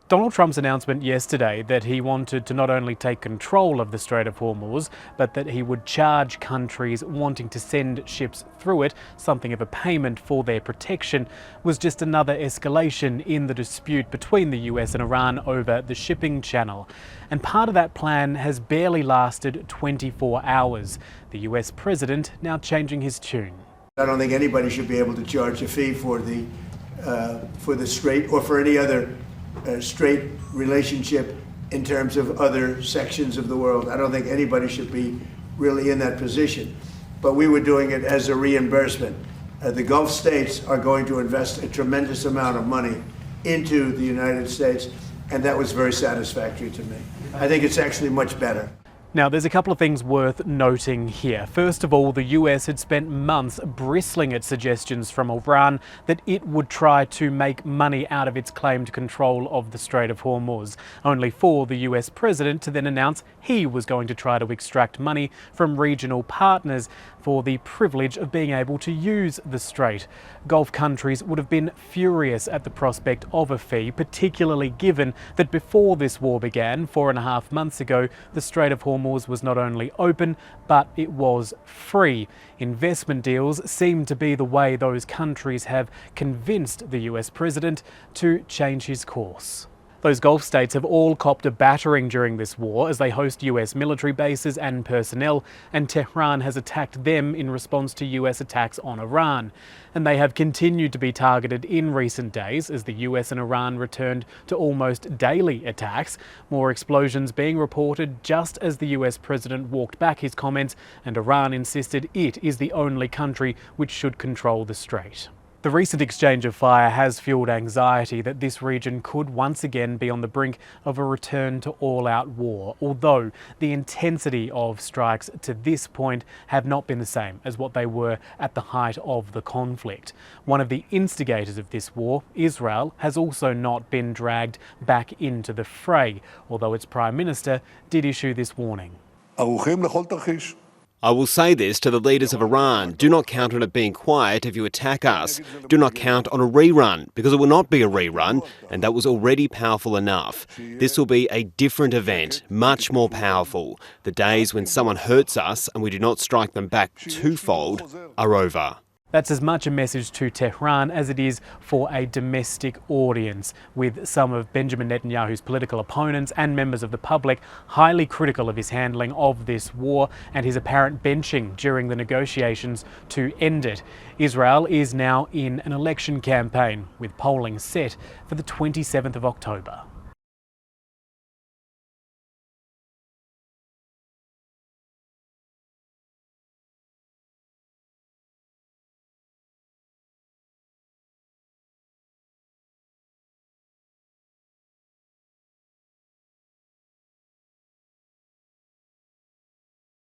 Donald Trump's announcement yesterday that he wanted to not only take control of the Strait of Hormuz, but that he would charge countries wanting to send ships through it something of a payment for their protection was just another escalation in the dispute between the US and Iran over the shipping channel. And part of that plan has barely lasted 24 hours. The US president now changing his tune. I don't think anybody should be able to charge a fee for the Strait or for any other Strait relationship in terms of other sections of the world. I don't think anybody should be really in that position. But we were doing it as a reimbursement. The Gulf states are going to invest a tremendous amount of money into the United States, and that was very satisfactory to me. I think it's actually much better. Now, there's a couple of things worth noting here. First of all, the US had spent months bristling at suggestions from Iran that it would try to make money out of its claimed control of the Strait of Hormuz, only for the US president to then announce he was going to try to extract money from regional partners for the privilege of being able to use the strait. Gulf countries would have been furious at the prospect of a fee, particularly given that before this war began, 4.5 months ago, the Strait of Hormuz was not only open, but it was free. Investment deals seem to be the way those countries have convinced the US president to change his course. Those Gulf states have all copped a battering during this war as they host US military bases and personnel, and Tehran has attacked them in response to US attacks on Iran. And they have continued to be targeted in recent days as the US and Iran returned to almost daily attacks, more explosions being reported just as the US president walked back his comments and Iran insisted it is the only country which should control the strait. The recent exchange of fire has fueled anxiety that this region could once again be on the brink of a return to all-out war, although the intensity of strikes to this point have not been the same as what they were at the height of the conflict. One of the instigators of this war, Israel, has also not been dragged back into the fray, although its Prime Minister did issue this warning. I will say this to the leaders of Iran: do not count on it being quiet if you attack us. Do not count on a rerun, because it will not be a rerun, and that was already powerful enough. This will be a different event, much more powerful. The days when someone hurts us and we do not strike them back twofold are over. That's as much a message to Tehran as it is for a domestic audience, with some of Benjamin Netanyahu's political opponents and members of the public highly critical of his handling of this war and his apparent benching during the negotiations to end it. Israel is now in an election campaign, with polling set for the 27th of October.